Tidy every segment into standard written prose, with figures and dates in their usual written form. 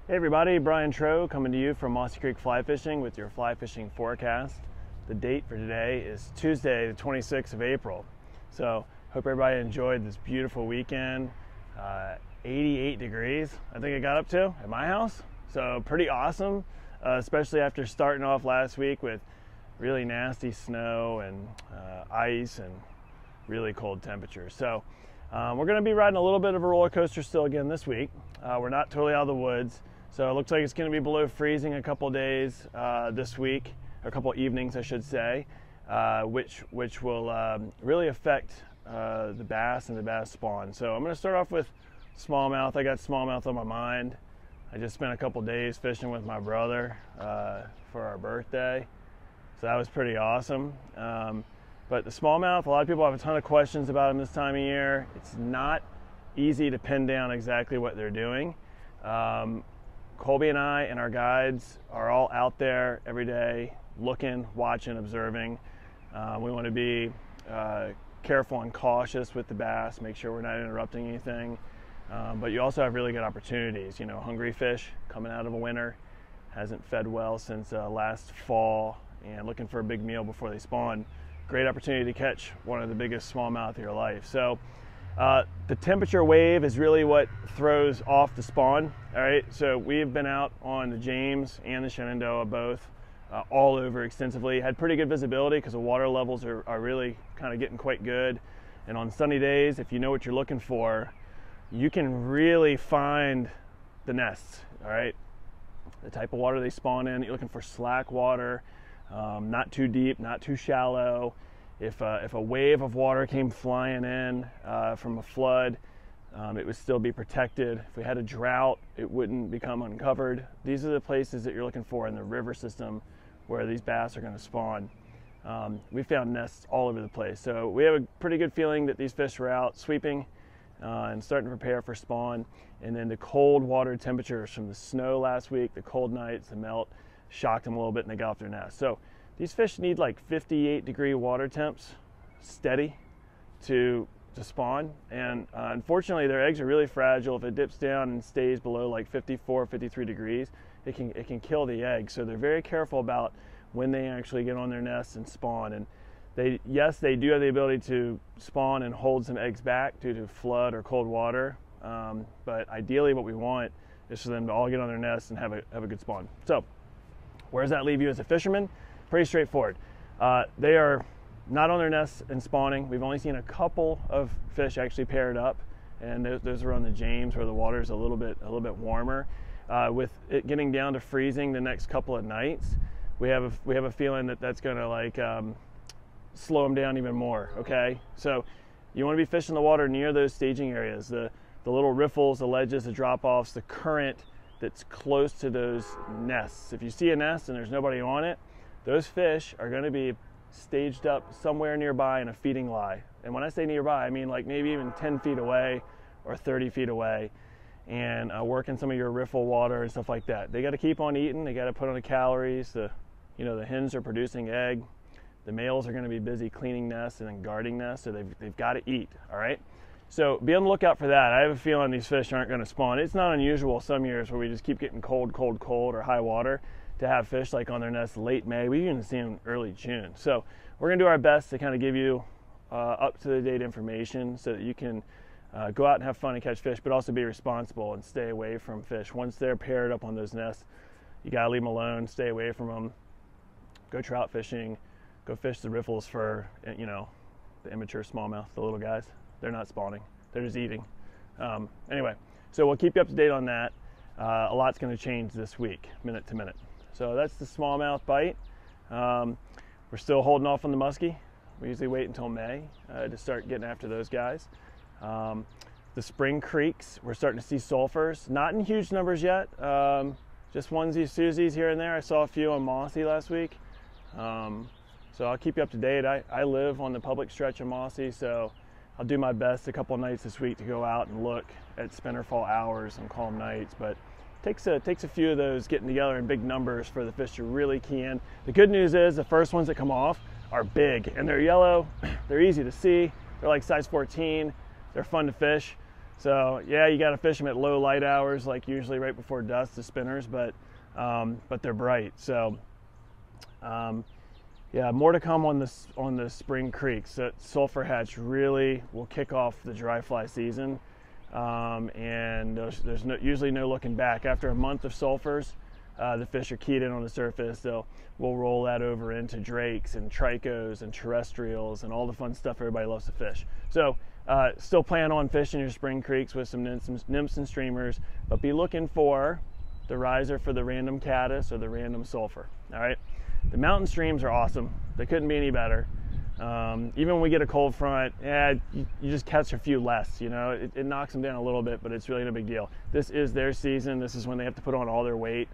Hey everybody, Brian Trout coming to you from Mossy Creek Fly Fishing with your fly fishing forecast. The date for today is Tuesday, the 26th of April. So hope everybody enjoyed this beautiful weekend. 88 degrees, I think it got up to at my house. So pretty awesome, especially after starting off last week with really nasty snow and ice and really cold temperatures. So we're going to be riding a little bit of a roller coaster still again this week. We're not totally out of the woods. So it looks like it's going to be below freezing a couple days this week, or a couple evenings, I should say, which will really affect the bass and the bass spawn. So I'm going to start off with smallmouth. I got smallmouth on my mind. I just spent a couple days fishing with my brother for our birthday, so that was pretty awesome. But the smallmouth, a lot of people have a ton of questions about them this time of year. It's not easy to pin down exactly what they're doing. Colby and I and our guides are all out there every day looking, watching, observing. We want to be careful and cautious with the bass, make sure we're not interrupting anything. But you also have really good opportunities. You know, hungry fish coming out of a winter, hasn't fed well since last fall, and looking for a big meal before they spawn. Great opportunity to catch one of the biggest smallmouth of your life. So the temperature wave is really what throws off the spawn. All right, so we've been out on the James and the Shenandoah both all over extensively. Had pretty good visibility because the water levels are really kind of getting quite good. And on sunny days, if you know what you're looking for, you can really find the nests. All right, the type of water they spawn in. You're looking for slack water, not too deep, not too shallow. If a wave of water came flying in from a flood, it would still be protected. If we had a drought, it wouldn't become uncovered. These are the places that you're looking for in the river system where these bass are going to spawn. We found nests all over the place. So we have a pretty good feeling that these fish are out sweeping and starting to prepare for spawn. And then the cold water temperatures from the snow last week, the cold nights, the melt, shocked them a little bit and they got off their nest. So these fish need like 58-degree water temps steady to spawn, and unfortunately their eggs are really fragile. If it dips down and stays below like 54, 53 degrees, it can kill the egg. So they're very careful about when they actually get on their nests and spawn. And they do have the ability to spawn and hold some eggs back due to flood or cold water, but ideally what we want is for them to all get on their nests and have a good spawn. So where does that leave you as a fisherman? Pretty straightforward. They are not on their nests and spawning. We've only seen a couple of fish actually paired up, and those are on the James where the water is a little bit warmer. With it getting down to freezing the next couple of nights, we have a feeling that that's going to like slow them down even more. Okay, so you want to be fishing the water near those staging areas, the little riffles, the ledges, the drop-offs, the current that's close to those nests. If you see a nest and there's nobody on it, those fish are going to be staged up somewhere nearby in a feeding lie. And when I say nearby, I mean like maybe even 10 feet away or 30 feet away, and working some of your riffle water and stuff like that. They got to keep on eating. They got to put on the calories. The hens are producing egg. The males are going to be busy cleaning nests and then guarding nests, so they've got to eat. All right. So be on the lookout for that. I have a feeling these fish aren't going to spawn. It's not unusual some years where we just keep getting cold or high water to have fish like on their nests late May. We even see them early June. So we're going to do our best to kind of give you up to the date information so that you can go out and have fun and catch fish, but also be responsible and stay away from fish. Once they're paired up on those nests, you got to leave them alone, stay away from them, go trout fishing, go fish the riffles for, the immature smallmouth, the little guys. They're not spawning, they're just eating. Anyway, so we'll keep you up to date on that. A lot's going to change this week, minute to minute. So that's the smallmouth bite. We're still holding off on the musky. We usually wait until May to start getting after those guys. The spring creeks, we're starting to see sulfurs, not in huge numbers yet, just onesies, twosies here and there. I saw a few on Mossy last week. So I'll keep you up to date. I live on the public stretch of Mossy, so I'll do my best a couple nights this week to go out and look at spinnerfall hours and calm nights, but takes a few of those getting together in big numbers for the fish to really key in. The good news is the first ones that come off are big and they're yellow. They're easy to see. They're like size 14. They're fun to fish. So yeah, you got to fish them at low light hours, like usually right before dusk, the spinners, but they're bright. So yeah, more to come on the spring creeks. So sulfur hatch really will kick off the dry fly season, and there's usually no looking back. After a month of sulfurs, the fish are keyed in on the surface. We'll roll that over into drakes and tricos and terrestrials and all the fun stuff everybody loves to fish. So still plan on fishing your spring creeks with some nymphs and streamers, but be looking for the riser for the random caddis or the random sulfur. All right. The mountain streams are awesome. They couldn't be any better. Even when we get a cold front, you just catch a few less. You know, it knocks them down a little bit, but it's really no big deal. This is their season. This is when they have to put on all their weight.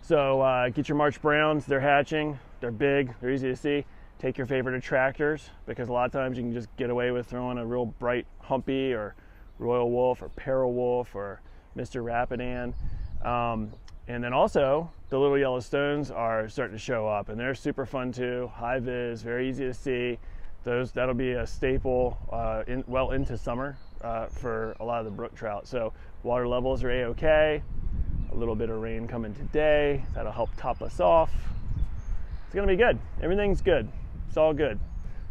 So get your March Browns. They're hatching. They're big. They're easy to see. Take your favorite attractors, because a lot of times you can just get away with throwing a real bright humpy or royal wolf or apparel wolf or Mr. Rapidan. And then also, the little yellow stones are starting to show up, and they're super fun too. High vis, very easy to see. That'll be a staple well into summer for a lot of the brook trout. So water levels are a-okay. A little bit of rain coming today. That'll help top us off. It's gonna be good. Everything's good. It's all good.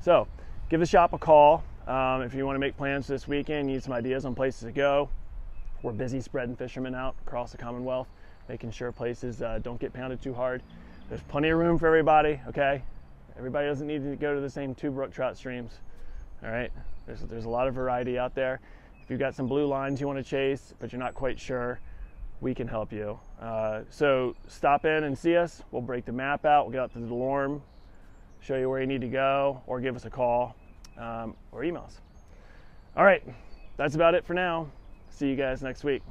So give the shop a call if you want to make plans this weekend. Need some ideas on places to go. We're busy spreading fishermen out across the Commonwealth, making sure places don't get pounded too hard. There's plenty of room for everybody, okay? Everybody doesn't need to go to the same 2 brook trout streams, all right? There's a lot of variety out there. If you've got some blue lines you want to chase, but you're not quite sure, we can help you. So stop in and see us. We'll break the map out. We'll get out to the Delorme, show you where you need to go, or give us a call or email us. All right, that's about it for now. See you guys next week.